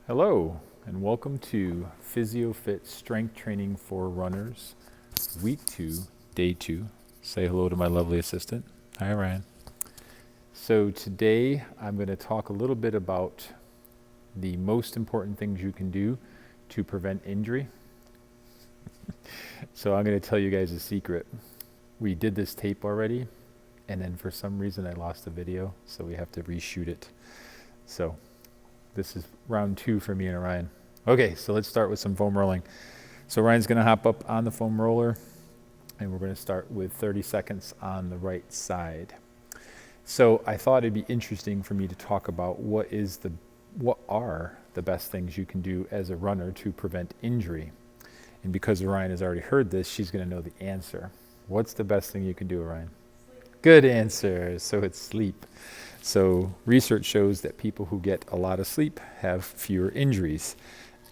Hello, and welcome to PhysioFit Strength Training for Runners, Week 2, Day 2. Say hello to my lovely assistant. Hi, Ryan. So today I'm going to talk a little bit about the most important things you can do to prevent injury. So I'm going to tell you guys a secret. We did this tape already, and then for some reason I lost the video, so we have to reshoot it. So this is round 2 for me and Ryan. Okay, so let's start with some foam rolling. So Ryan's going to hop up on the foam roller, and we're going to start with 30 seconds on the right side. So I thought it'd be interesting for me to talk about what are the best things you can do as a runner to prevent injury. And because Ryan has already heard this, she's going to know the answer. What's the best thing you can do, Ryan? Good answer. So it's sleep. So research shows that people who get a lot of sleep have fewer injuries,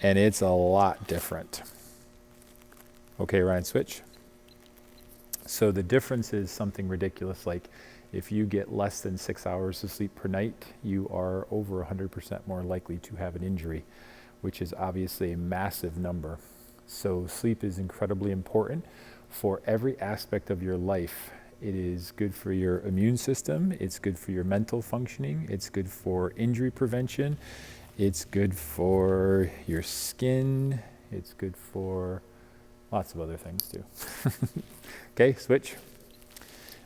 and it's a lot different. Okay, Ryan, switch. So the difference is something ridiculous, like if you get less than 6 hours of sleep per night, you are over 100% more likely to have an injury, which is obviously a massive number. So sleep is incredibly important for every aspect of your life. It is good for your immune system, it's good for your mental functioning, it's good for injury prevention, it's good for your skin, it's good for lots of other things too. Okay, switch.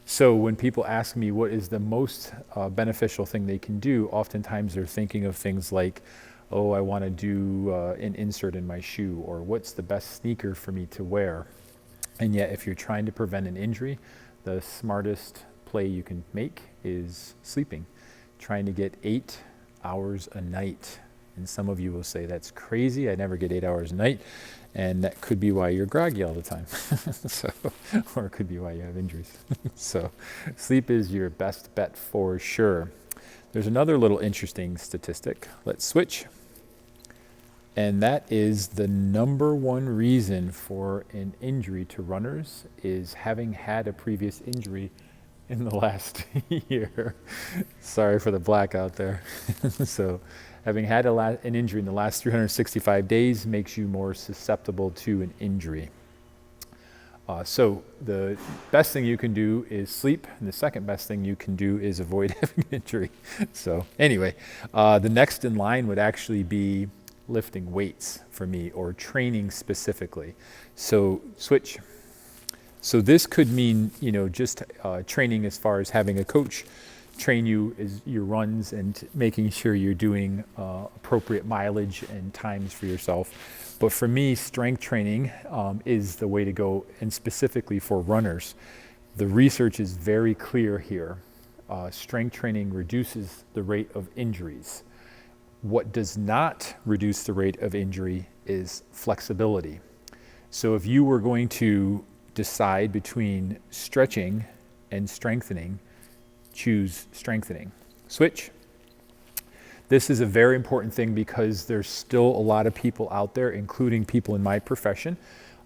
So when people ask me what is the most beneficial thing they can do, oftentimes they're thinking of things like, oh, I want to do an insert in my shoe, or what's the best sneaker for me to wear. And yet if you're trying to prevent an injury, the smartest play you can make is sleeping, trying to get 8 hours a night. And some of you will say, that's crazy, I never get 8 hours a night. And that could be why you're groggy all the time. Or it could be why you have injuries. So sleep is your best bet for sure. There's another little interesting statistic. Let's switch. And that is the number one reason for an injury to runners is having had a previous injury in the last year. Sorry for the blackout there. So having had an injury in the last 365 days makes you more susceptible to an injury. So the best thing you can do is sleep, and the second best thing you can do is avoid having an injury. So anyway, the next in line would actually be lifting weights for me, or training specifically. So switch. So this could mean, just training as far as having a coach train you as your runs and making sure you're doing appropriate mileage and times for yourself. But for me, strength training is the way to go, and specifically for runners. The research is very clear here. Strength training reduces the rate of injuries. What does not reduce the rate of injury is flexibility. So if you were going to decide between stretching and strengthening, choose strengthening. Switch. This is a very important thing because there's still a lot of people out there, including people in my profession.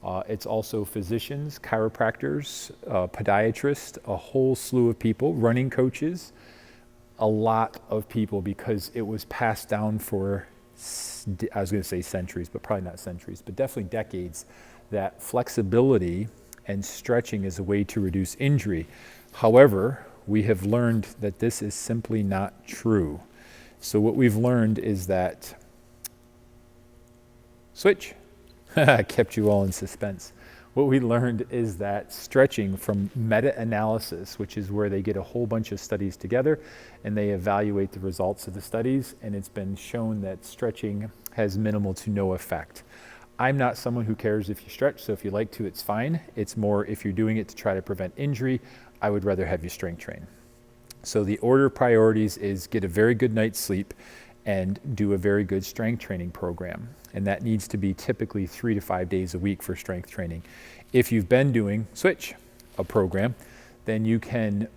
It's also physicians, chiropractors, podiatrists, a whole slew of people, running coaches, a lot of people, because it was passed down for, I was going to say centuries, but probably not centuries, but definitely decades, that flexibility and stretching is a way to reduce injury. However, we have learned that this is simply not true. So what we've learned is that, switch, I kept you all in suspense. What we learned is that stretching, from meta-analysis, which is where they get a whole bunch of studies together and they evaluate the results of the studies, and it's been shown that stretching has minimal to no effect. I'm not someone who cares if you stretch, so if you like to, it's fine. It's more if you're doing it to try to prevent injury, I would rather have you strength train. So the order of priorities is get a very good night's sleep and do a very good strength training program. And that needs to be typically 3 to 5 days a week for strength training. If you've been doing, switch, a program, then you can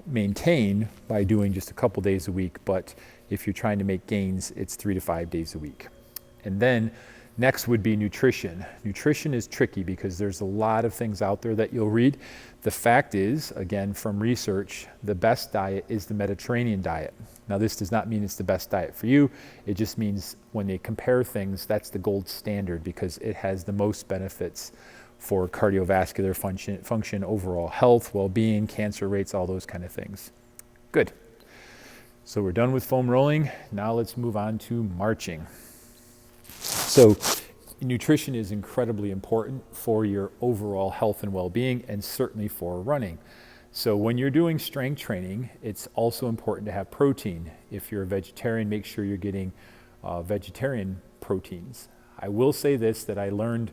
maintain by doing just a couple days a week. But if you're trying to make gains, it's 3 to 5 days a week. And then Next would be nutrition. Nutrition is tricky because there's a lot of things out there that you'll read. The fact is, again, from research, the best diet is the Mediterranean diet. Now, this does not mean it's the best diet for you. It just means when they compare things, that's the gold standard because it has the most benefits for cardiovascular function, overall health, well-being, cancer rates, all those kind of things. Good. So we're done with foam rolling. Now let's move on to marching. So nutrition is incredibly important for your overall health and well-being, and certainly for running. So when you're doing strength training, it's also important to have protein. If you're a vegetarian, make sure you're getting vegetarian proteins. I will say this, that I learned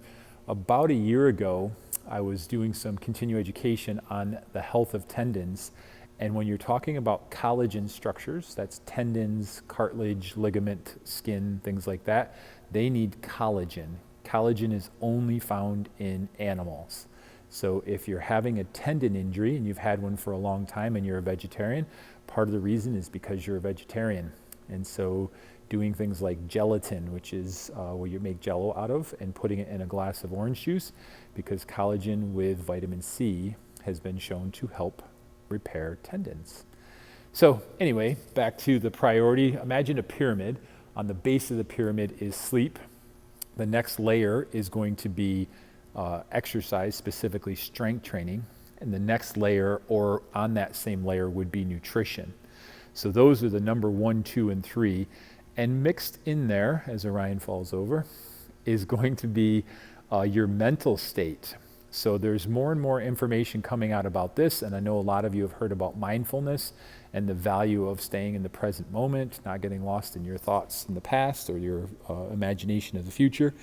about a year ago. I was doing some continuing education on the health of tendons. And when you're talking about collagen structures, that's tendons, cartilage, ligament, skin, things like that, they need collagen. Collagen is only found in animals. So if you're having a tendon injury and you've had one for a long time and you're a vegetarian, part of the reason is because you're a vegetarian. And so doing things like gelatin, which is what you make Jell-O out of, and putting it in a glass of orange juice, because collagen with vitamin C has been shown to help repair tendons. So anyway, back to the priority. Imagine a pyramid. On the base of the pyramid is sleep. The next layer is going to be exercise, specifically strength training. And the next layer, or on that same layer, would be nutrition. So those are the number 1, 2, and 3. And mixed in there, as Orion falls over, is going to be your mental state. So there's more and more information coming out about this, and I know a lot of you have heard about mindfulness and the value of staying in the present moment, not getting lost in your thoughts in the past or your imagination of the future.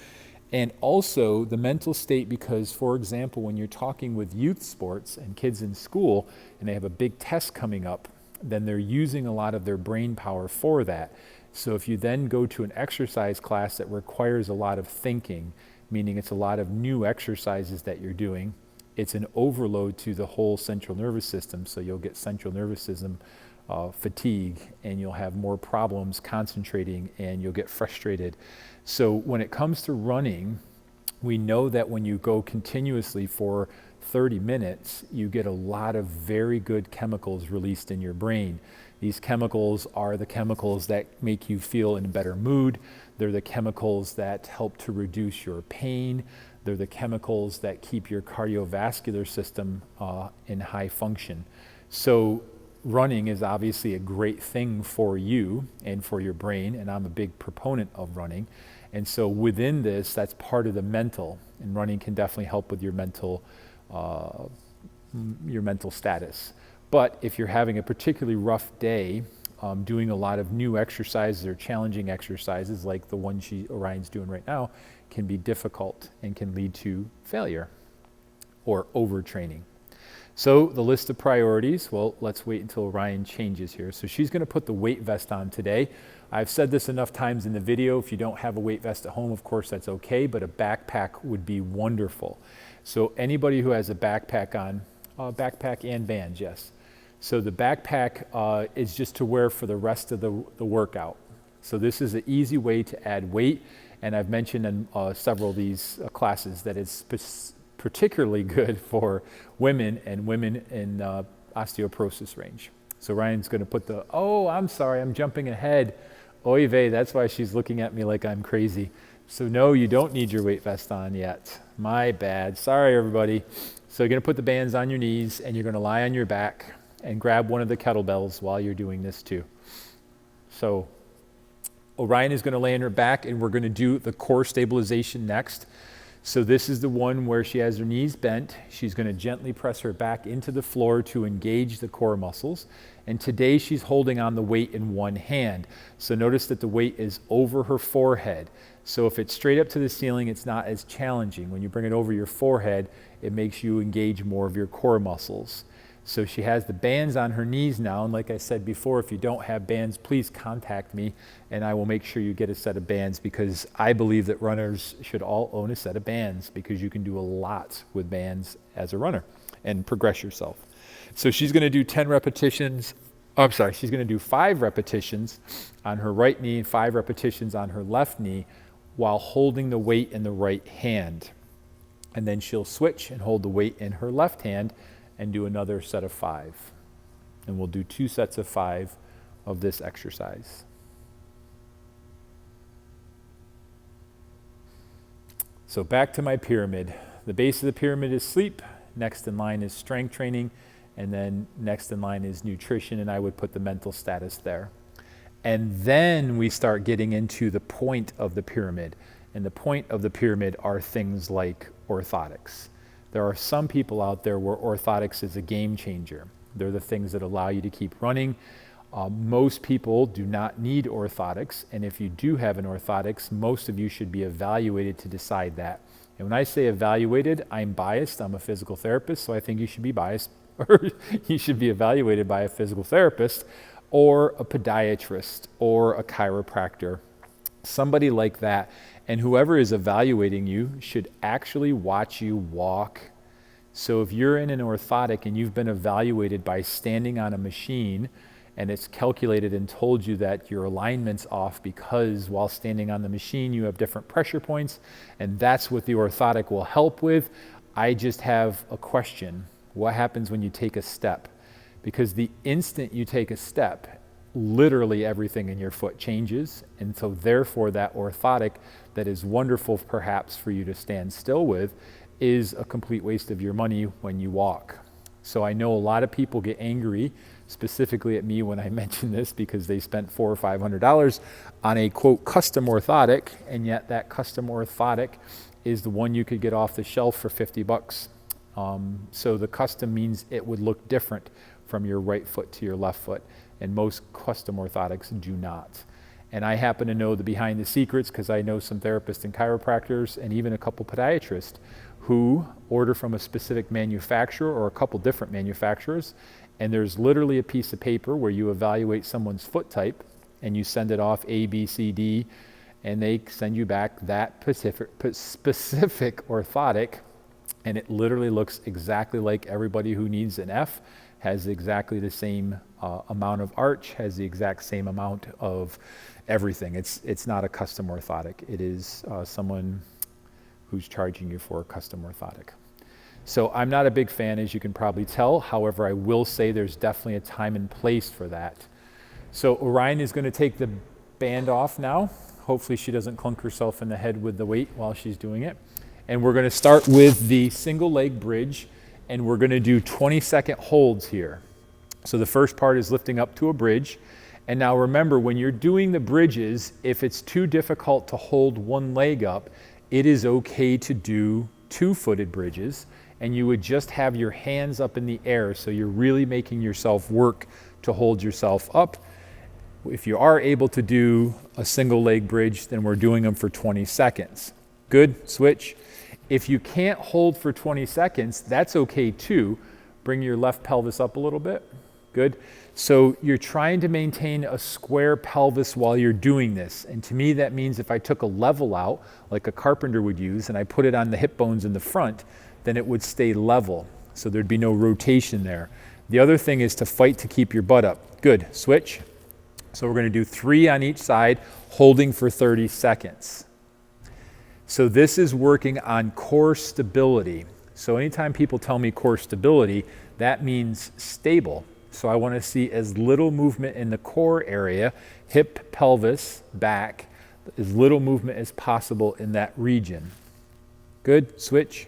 And also the mental state, because, for example, when you're talking with youth sports and kids in school and they have a big test coming up, then they're using a lot of their brain power for that. So if you then go to an exercise class that requires a lot of thinking, meaning it's a lot of new exercises that you're doing, it's an overload to the whole central nervous system. So you'll get central nervous system fatigue, and you'll have more problems concentrating, and you'll get frustrated. So when it comes to running, we know that when you go continuously for 30 minutes, you get a lot of very good chemicals released in your brain. These chemicals are the chemicals that make you feel in a better mood. They're the chemicals that help to reduce your pain. They're the chemicals that keep your cardiovascular system in high function. So running is obviously a great thing for you and for your brain, and I'm a big proponent of running. And so within this, that's part of the mental, and running can definitely help with your mental status. But if you're having a particularly rough day, doing a lot of new exercises or challenging exercises like the one Orion's doing right now can be difficult and can lead to failure or overtraining. So the list of priorities, well, let's wait until Orion changes here. So she's going to put the weight vest on today. I've said this enough times in the video. If you don't have a weight vest at home, of course, that's okay, but a backpack would be wonderful. So anybody who has a backpack on, backpack and bands, yes. So the backpack is just to wear for the rest of the workout. So this is an easy way to add weight, and I've mentioned in several of these classes that it's particularly good for women and women in osteoporosis range. So Ryan's going to put the, oh, I'm sorry, I'm jumping ahead. Oy vey, that's why she's looking at me like I'm crazy. So no, you don't need your weight vest on yet. My bad. Sorry, everybody. So you're going to put the bands on your knees, and you're going to lie on your back and grab one of the kettlebells while you're doing this too. So Orion is going to lay on her back, and we're going to do the core stabilization next. So this is the one where she has her knees bent. She's going to gently press her back into the floor to engage the core muscles. And today she's holding on the weight in one hand. So notice that the weight is over her forehead. So if it's straight up to the ceiling, it's not as challenging. When you bring it over your forehead, it makes you engage more of your core muscles. So she has the bands on her knees now, and like I said before, if you don't have bands, please contact me, and I will make sure you get a set of bands, because I believe that runners should all own a set of bands, because you can do a lot with bands as a runner and progress yourself. So she's going to do 10 repetitions. Oh, I'm sorry, she's going to do 5 repetitions on her right knee and 5 repetitions on her left knee while holding the weight in the right hand. And then she'll switch and hold the weight in her left hand and do another set of 5. And we'll do 2 sets of 5 of this exercise. So back to my pyramid. The base of the pyramid is sleep. Next in line is strength training. And then next in line is nutrition. And I would put the mental status there. And then we start getting into the point of the pyramid. And the point of the pyramid are things like orthotics. There are some people out there where orthotics is a game changer. They're the things that allow you to keep running. Most people do not need orthotics. And if you do have an orthotics, most of you should be evaluated to decide that. And when I say evaluated, I'm biased. I'm a physical therapist, so I think you should be biased, or you should be evaluated by a physical therapist or a podiatrist or a chiropractor, somebody like that. And whoever is evaluating you should actually watch you walk. So if you're in an orthotic and you've been evaluated by standing on a machine and it's calculated and told you that your alignment's off because while standing on the machine you have different pressure points, and that's what the orthotic will help with, I just have a question. What happens when you take a step? Because the instant you take a step, literally everything in your foot changes. And so therefore that orthotic that is wonderful perhaps for you to stand still with is a complete waste of your money when you walk. So I know a lot of people get angry specifically at me when I mention this because they spent $400 or $500 on a quote custom orthotic, and yet that custom orthotic is the one you could get off the shelf for $50. So the custom means it would look different from your right foot to your left foot, and most custom orthotics do not. And I happen to know the behind the secrets because I know some therapists and chiropractors and even a couple podiatrists who order from a specific manufacturer or a couple different manufacturers, and there's literally a piece of paper where you evaluate someone's foot type and you send it off A, B, C, D, and they send you back that specific orthotic, and it literally looks exactly like everybody who needs an F, has exactly the same amount of arch, has the exact same amount of everything. It's not a custom orthotic. It is someone who's charging you for a custom orthotic. So I'm not a big fan, as you can probably tell. However, I will say there's definitely a time and place for that. So Orion is going to take the band off now. Hopefully she doesn't clunk herself in the head with the weight while she's doing it. And we're going to start with the single leg bridge, and we're going to do 20-second holds here. So the first part is lifting up to a bridge. And now remember, when you're doing the bridges, if it's too difficult to hold one leg up, it is okay to do 2-footed bridges, and you would just have your hands up in the air, so you're really making yourself work to hold yourself up. If you are able to do a single leg bridge, then we're doing them for 20 seconds. Good, switch. If you can't hold for 20 seconds, that's okay too. Bring your left pelvis up a little bit. Good. So you're trying to maintain a square pelvis while you're doing this. And to me, that means if I took a level out, like a carpenter would use, and I put it on the hip bones in the front, then it would stay level. So there'd be no rotation there. The other thing is to fight to keep your butt up. Good. Switch. So we're going to do 3 on each side, holding for 30 seconds. So this is working on core stability. So anytime people tell me core stability, that means stable. So I want to see as little movement in the core area, hip, pelvis, back, as little movement as possible in that region. Good, switch.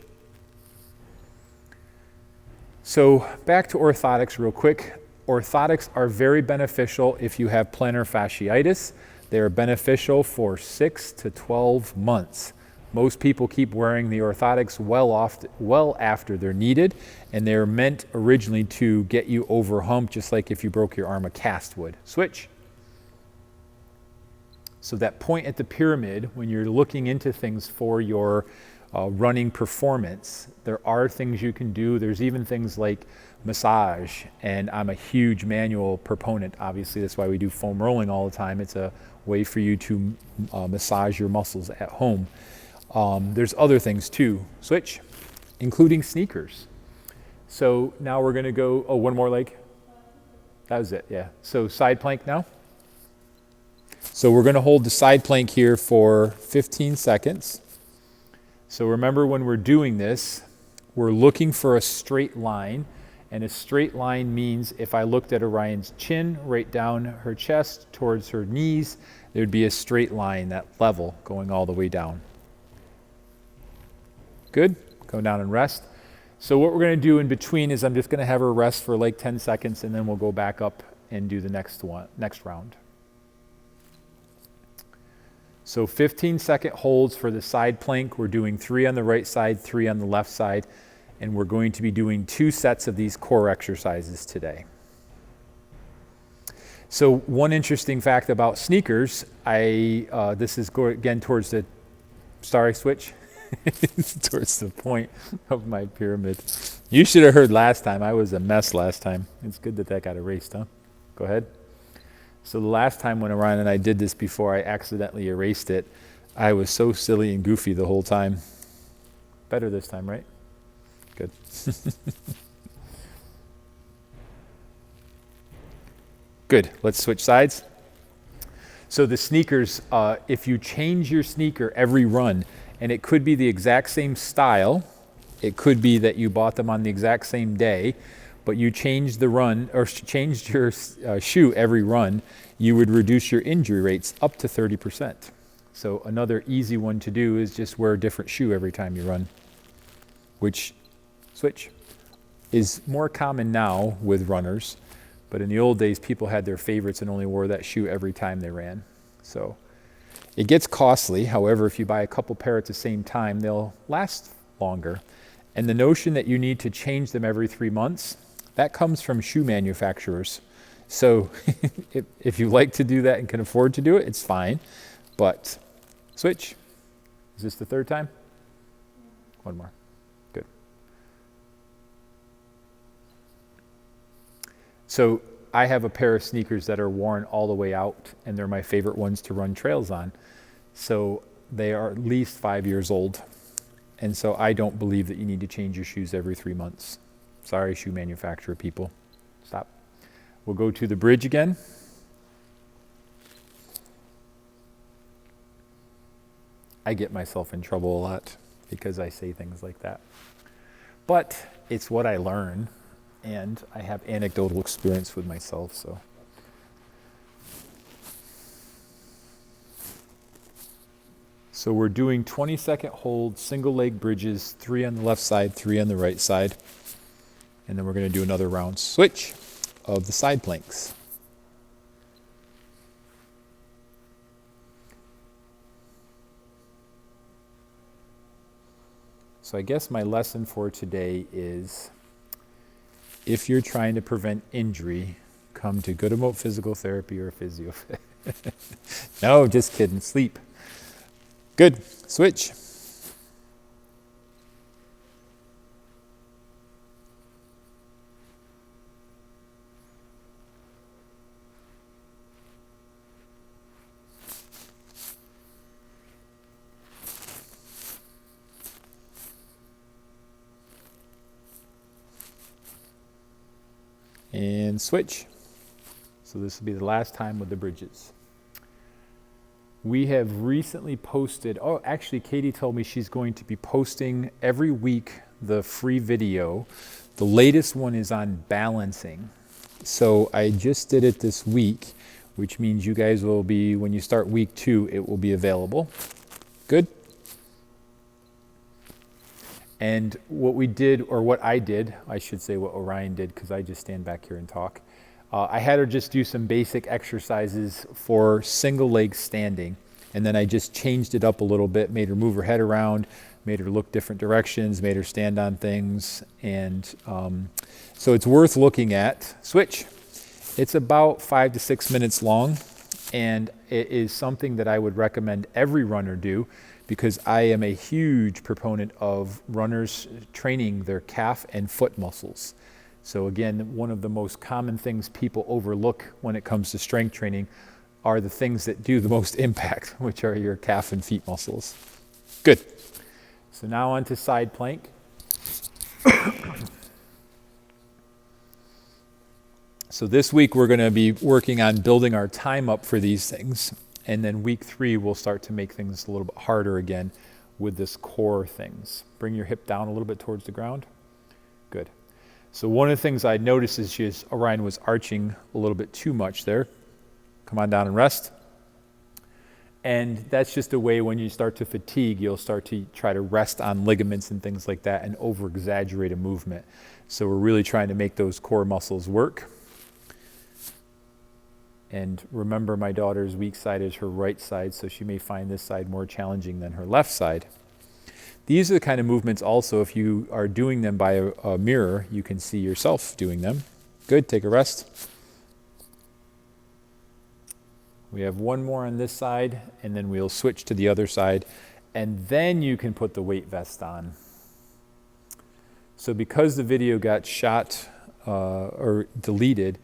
So back to orthotics real quick. Orthotics are very beneficial if you have plantar fasciitis. They are beneficial for 6 to 12 months. Most people keep wearing the orthotics well after they're needed, and they're meant originally to get you over hump, just like if you broke your arm, a cast would. Switch. So that point at the pyramid, when you're looking into things for your running performance, there are things you can do. There's even things like massage, and I'm a huge manual proponent. Obviously, that's why we do foam rolling all the time. It's a way for you to massage your muscles at home. There's other things too, switch, including sneakers. So now we're going to go, one more leg. That was it, yeah. So side plank now. So we're going to hold the side plank here for 15 seconds. So remember, when we're doing this, we're looking for a straight line. And a straight line means if I looked at Orion's chin, right down her chest, towards her knees, there'd be a straight line, that level, going all the way down. Good? Go down and rest. So what we're going to do in between is I'm just going to have her rest for like 10 seconds, and then we'll go back up and do the next round. So 15-second holds for the side plank. We're doing 3 on the right side, 3 on the left side, and we're going to be doing 2 sets of these core exercises today. So one interesting fact about sneakers, this is again towards the, sorry, switch, towards the point of my pyramid. You should have heard last time. I was a mess last time. It's good that got erased, huh? Go ahead. So the last time when Orion and I did this before I accidentally erased it, I was so silly and goofy the whole time. Better this time, right? Good. Good. Let's switch sides. So the sneakers, if you change your sneaker every run, and it could be the exact same style, it could be that you bought them on the exact same day, but you changed the run or changed your shoe every run, you would reduce your injury rates up to 30%. So another easy one to do is just wear a different shoe every time you run, which switch is more common now with runners, but in the old days people had their favorites and only wore that shoe every time they ran. So it gets costly. However, if you buy a couple pair at the same time, they'll last longer. And the notion that you need to change them every 3 months, that comes from shoe manufacturers. So if you like to do that and can afford to do it, it's fine. But switch. Is this the 3rd time? One more. Good. So I have a pair of sneakers that are worn all the way out, and they're my favorite ones to run trails on. So they are at least 5 years old. And so I don't believe that you need to change your shoes every 3 months. Sorry, shoe manufacturer people. Stop. We'll go to the bridge again. I get myself in trouble a lot because I say things like that. But it's what I learn, and I have anecdotal experience with myself, so. So we're doing 20-second hold, single leg bridges, 3 on the left side, 3 on the right side. And then we're going to do another round switch of the side planks. So I guess my lesson for today is, if you're trying to prevent injury, come to Good Emote Physical Therapy or Physio. No, just kidding. Sleep. Good. Switch. And switch. So this will be the last time with the bridges. We have recently posted, actually Katie told me she's going to be posting every week the free video. The latest one is on balancing. So I just did it this week, which means you guys will be, when you start week 2, it will be available. Good? And what we did, or what I did, I should say what Orion did, because I just stand back here and talk. I had her just do some basic exercises for single leg standing, and then I just changed it up a little bit, made her move her head around, made her look different directions, made her stand on things, and so it's worth looking at. Switch. It's about 5 to 6 minutes long, and it is something that I would recommend every runner do, because I am a huge proponent of runners training their calf and foot muscles. So again, one of the most common things people overlook when it comes to strength training are the things that do the most impact, which are your calf and feet muscles. Good. So now on to side plank. So this week we're going to be working on building our time up for these things. And then week 3, we'll start to make things a little bit harder again with this core things. Bring your hip down a little bit towards the ground. Good. So one of the things I noticed is Orion was arching a little bit too much there. Come on down and rest. And that's just a way when you start to fatigue, you'll start to try to rest on ligaments and things like that and over-exaggerate a movement. So we're really trying to make those core muscles work. And remember, my daughter's weak side is her right side, so she may find this side more challenging than her left side. These are the kind of movements also, if you are doing them by a mirror, you can see yourself doing them. Good, take a rest. We have one more on this side, and then we'll switch to the other side, and then you can put the weight vest on. So because the video got shot or deleted,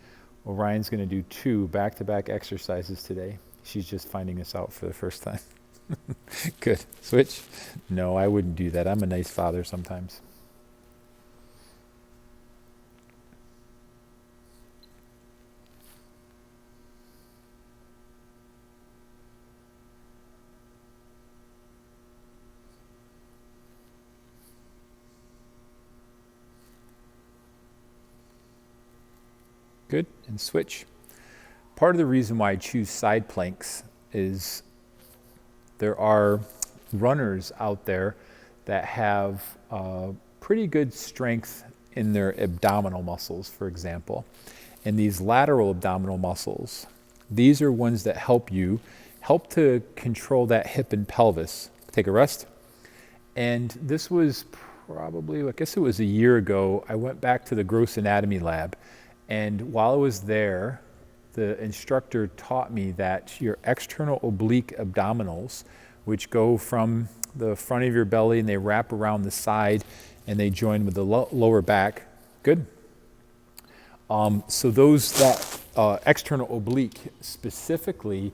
Orion's going to do 2 back-to-back exercises today. She's just finding this out for the first time. Good. Switch. No, I wouldn't do that. I'm a nice father sometimes. Good, and switch. Part of the reason why I choose side planks is there are runners out there that have pretty good strength in their abdominal muscles, for example. And these lateral abdominal muscles, these are ones that help to control that hip and pelvis. Take a rest. And this was probably, I guess it was a year ago, I went back to the gross anatomy lab. And while I was there, the instructor taught me that your external oblique abdominals, which go from the front of your belly and they wrap around the side and they join with the lower back. Good. So that external oblique specifically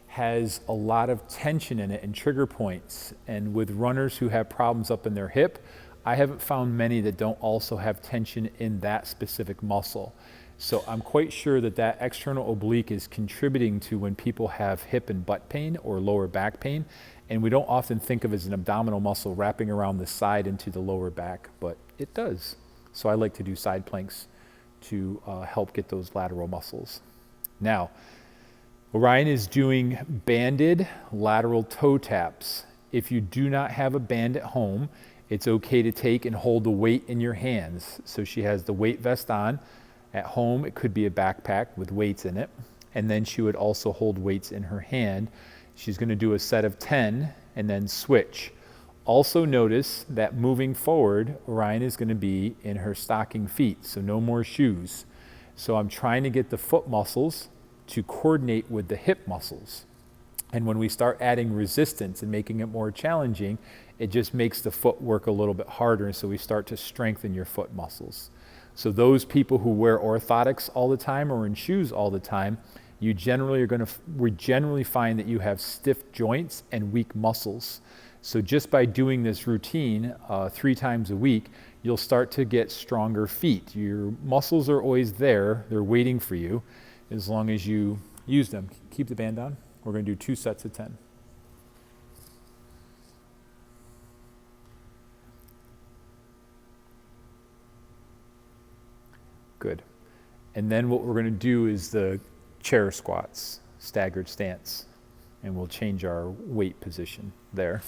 has a lot of tension in it and trigger points. And with runners who have problems up in their hip, I haven't found many that don't also have tension in that specific muscle. So I'm quite sure that that external oblique is contributing to when people have hip and butt pain or lower back pain. And we don't often think of it as an abdominal muscle wrapping around the side into the lower back, but it does. So I like to do side planks to help get those lateral muscles. Now, Orion is doing banded lateral toe taps. If you do not have a band at home, it's okay to take and hold the weight in your hands. So she has the weight vest on. At home, it could be a backpack with weights in it. And then she would also hold weights in her hand. She's going to do a set of 10 and then switch. Also notice that moving forward, Orion is going to be in her stocking feet, so no more shoes. So I'm trying to get the foot muscles to coordinate with the hip muscles. And when we start adding resistance and making it more challenging, it just makes the foot work a little bit harder, and so we start to strengthen your foot muscles. So those people who wear orthotics all the time or in shoes all the time, we generally find that you have stiff joints and weak muscles. So just by doing this routine 3 times a week, you'll start to get stronger feet. Your muscles are always there. They're waiting for you as long as you use them. Keep the band on. We're going to do 2 sets of 10. Good. And then what we're going to do is the chair squats, staggered stance, and we'll change our weight position there.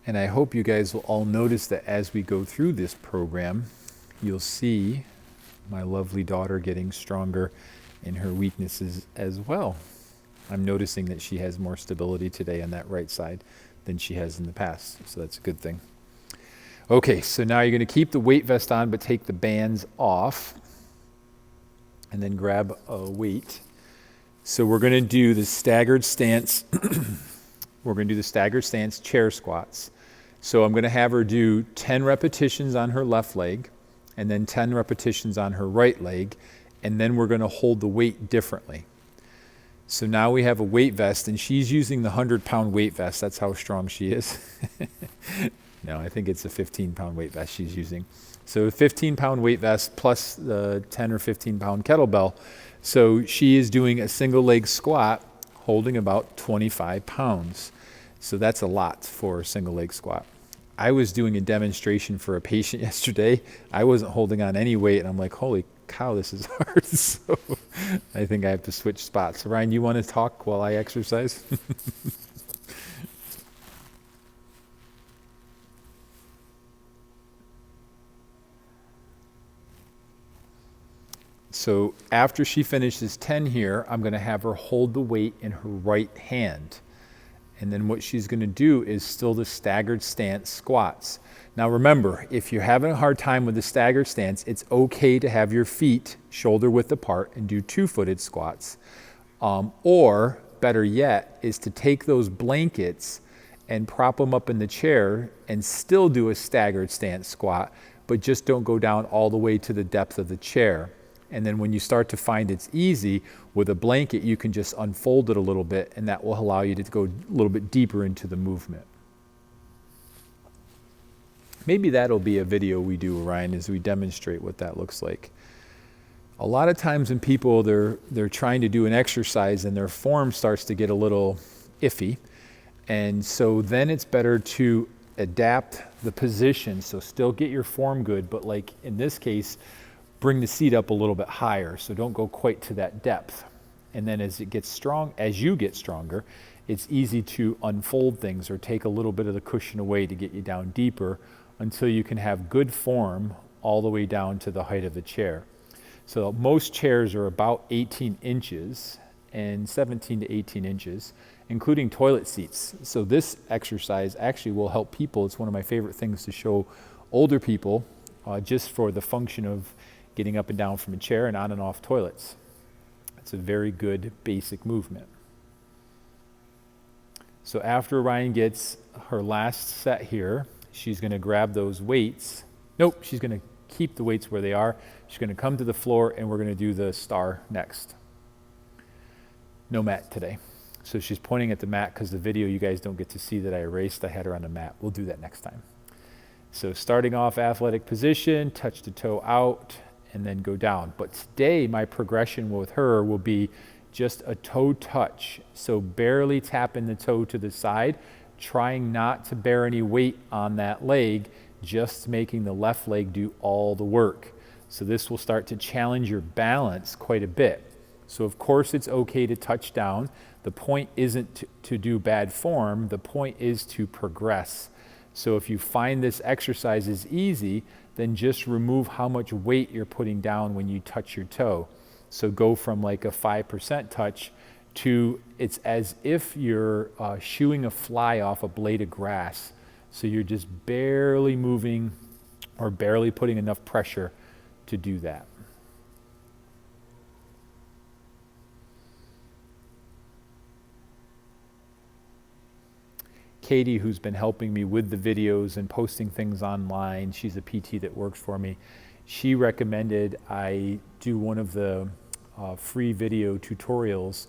And I hope you guys will all notice that as we go through this program, you'll see my lovely daughter getting stronger in her weaknesses as well. I'm noticing that she has more stability today on that right side than she has in the past, so that's a good thing. Okay, so now you're going to keep the weight vest on, but take the bands off, and then grab a weight, So we're going to do the staggered stance. We're going to do the staggered stance chair squats. So I'm going to have her do 10 repetitions on her left leg and then 10 repetitions on her right leg. And then we're going to hold the weight differently. So now we have a weight vest, and she's using the 100-pound weight vest. That's how strong she is. No, I think it's a 15-pound weight vest she's using. So a 15-pound weight vest plus the 10 or 15-pound kettlebell. So she is doing a single leg squat holding about 25 pounds. So that's a lot for a single leg squat. I was doing a demonstration for a patient yesterday. I wasn't holding on any weight, and I'm like, holy cow, this is hard. So I think I have to switch spots. Ryan, you want to talk while I exercise? So after she finishes 10 here, I'm going to have her hold the weight in her right hand. And then what she's going to do is still the staggered stance squats. Now remember, if you're having a hard time with the staggered stance, it's okay to have your feet shoulder width apart and do two-footed squats. Or better yet, is to take those blankets and prop them up in the chair and still do a staggered stance squat, but just don't go down all the way to the depth of the chair. And then when you start to find it's easy, with a blanket, you can just unfold it a little bit, and that will allow you to go a little bit deeper into the movement. Maybe that'll be a video we do, Ryan, as we demonstrate what that looks like. A lot of times when people, they're trying to do an exercise and their form starts to get a little iffy. And so then it's better to adapt the position. So still get your form good, but like in this case, bring the seat up a little bit higher, so don't go quite to that depth. And then as you get stronger, it's easy to unfold things or take a little bit of the cushion away to get you down deeper until you can have good form all the way down to the height of the chair. So most chairs are about 18 inches and 17 to 18 inches, including toilet seats. So this exercise actually will help people. It's one of my favorite things to show older people, just for the function of getting up and down from a chair and on and off toilets. It's a very good basic movement. So after Ryan gets her last set here, she's going to grab those weights. Nope, she's going to keep the weights where they are. She's going to come to the floor, and we're going to do the star next. No mat today. So she's pointing at the mat because the video you guys don't get to see that I erased. I had her on the mat. We'll do that next time. So starting off athletic position, touch the toe out, and then go down. But today my progression with her will be just a toe touch. So barely tapping the toe to the side, trying not to bear any weight on that leg, just making the left leg do all the work. So this will start to challenge your balance quite a bit. So of course it's okay to touch down. The point isn't to do bad form, the point is to progress. So if you find this exercise is easy, then just remove how much weight you're putting down when you touch your toe. So go from like a 5% touch to it's as if you're shooing a fly off a blade of grass. So you're just barely moving or barely putting enough pressure to do that. Katie, who's been helping me with the videos and posting things online, she's a PT that works for me. She recommended I do one of the free video tutorials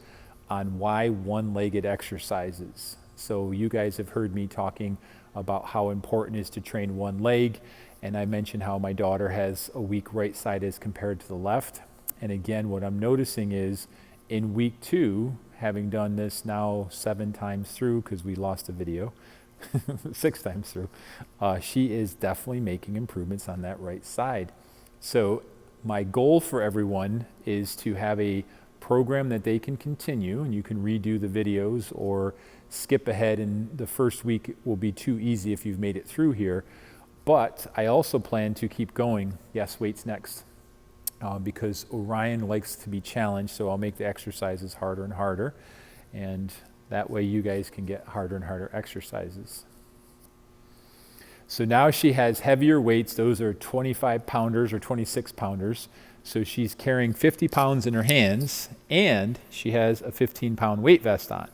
on why one-legged exercises. So you guys have heard me talking about how important it is to train one leg, and I mentioned how my daughter has a weak right side as compared to the left. And again, what I'm noticing is in week 2, having done this now 7 times through, because we lost a video, 6 times through, she is definitely making improvements on that right side. So my goal for everyone is to have a program that they can continue, and you can redo the videos or skip ahead, and the first week will be too easy if you've made it through here. But I also plan to keep going. Yes, weights next. Because Orion likes to be challenged, so I'll make the exercises harder and harder, and that way you guys can get harder and harder exercises. So now she has heavier weights. Those are 25 pounders or 26 pounders. So she's carrying 50 pounds in her hands, and she has a 15-pound weight vest on.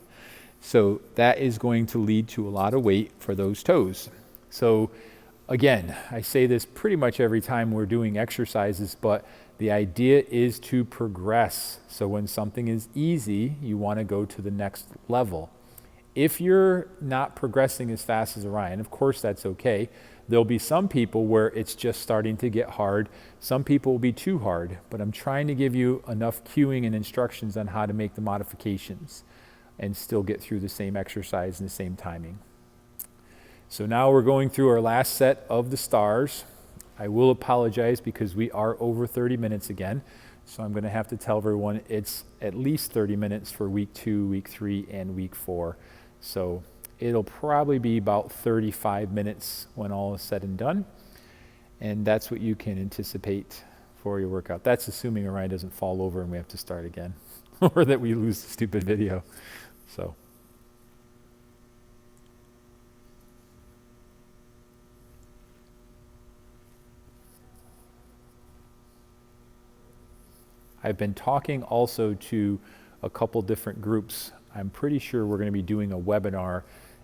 So that is going to lead to a lot of weight for those toes. So again, I say this pretty much every time we're doing exercises, but the idea is to progress. So when something is easy, you want to go to the next level. If you're not progressing as fast as Orion, of course that's okay. There'll be some people where it's just starting to get hard. Some people will be too hard, but I'm trying to give you enough cueing and instructions on how to make the modifications and still get through the same exercise and the same timing. So now we're going through our last set of the stars. I will apologize because we are over 30 minutes again. So I'm going to have to tell everyone it's at least 30 minutes for week 2, week 3, and week 4. So it'll probably be about 35 minutes when all is said and done. And that's what you can anticipate for your workout. That's assuming Orion doesn't fall over and we have to start again, or that we lose the stupid video. So. I've been talking also to a couple different groups. I'm pretty sure we're going to be doing a webinar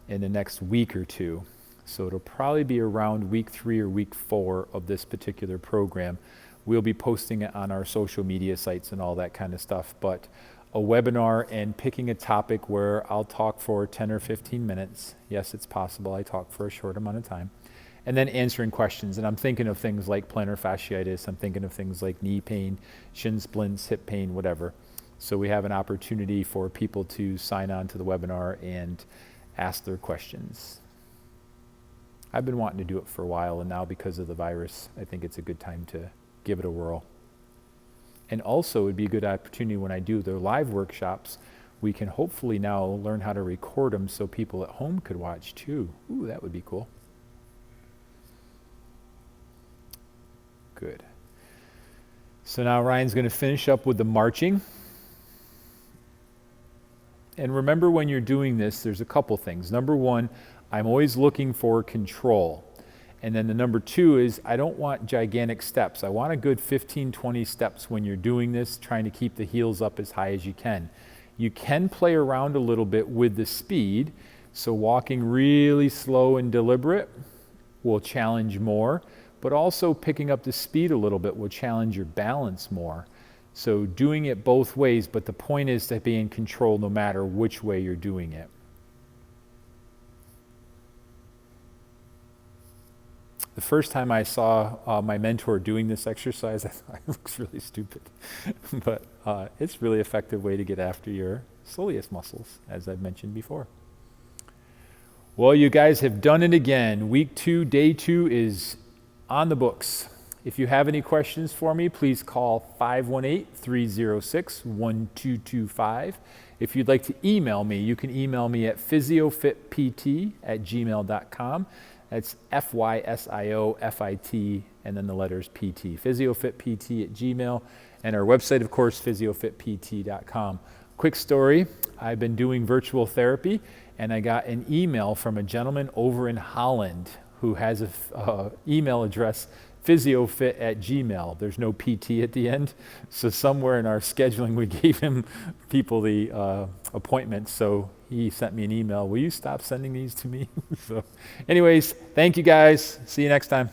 in the next week or two. So it'll probably be around week 3 or week 4 of this particular program. We'll be posting it on our social media sites and all that kind of stuff. But a webinar and picking a topic where I'll talk for 10 or 15 minutes. Yes, it's possible I talk for a short amount of time. And then answering questions. And I'm thinking of things like plantar fasciitis. I'm thinking of things like knee pain, shin splints, hip pain, whatever. So we have an opportunity for people to sign on to the webinar and ask their questions. I've been wanting to do it for a while, and now because of the virus, I think it's a good time to give it a whirl. And also, it'd be a good opportunity when I do their live workshops, we can hopefully now learn how to record them so people at home could watch too. Ooh, that would be cool. Good. So now Ryan's going to finish up with the marching. And remember, when you're doing this, there's a couple things. Number 1, I'm always looking for control. And then the number 2 is I don't want gigantic steps. I want a good 15, 20 steps when you're doing this, trying to keep the heels up as high as you can. You can play around a little bit with the speed. So walking really slow and deliberate will challenge more, but also picking up the speed a little bit will challenge your balance more. So doing it both ways, but the point is to be in control no matter which way you're doing it. The first time I saw my mentor doing this exercise, I thought it looks really stupid. But it's a really effective way to get after your soleus muscles, as I've mentioned before. Well, you guys have done it again. Week 2, day 2 is on the books. If you have any questions for me, please call 518-306-1225. If you'd like to email me, you can email me at physiofitpt@gmail.com. That's FYSIOFIT and then the letters PT. physiofitpt@gmail. And our website, of course, physiofitpt.com. Quick story, I've been doing virtual therapy and I got an email from a gentleman over in Holland who has an email address, physiofit@gmail. There's no PT at the end. So somewhere in our scheduling, we gave him people the appointments. So he sent me an email. Will you stop sending these to me? So anyways, thank you guys. See you next time.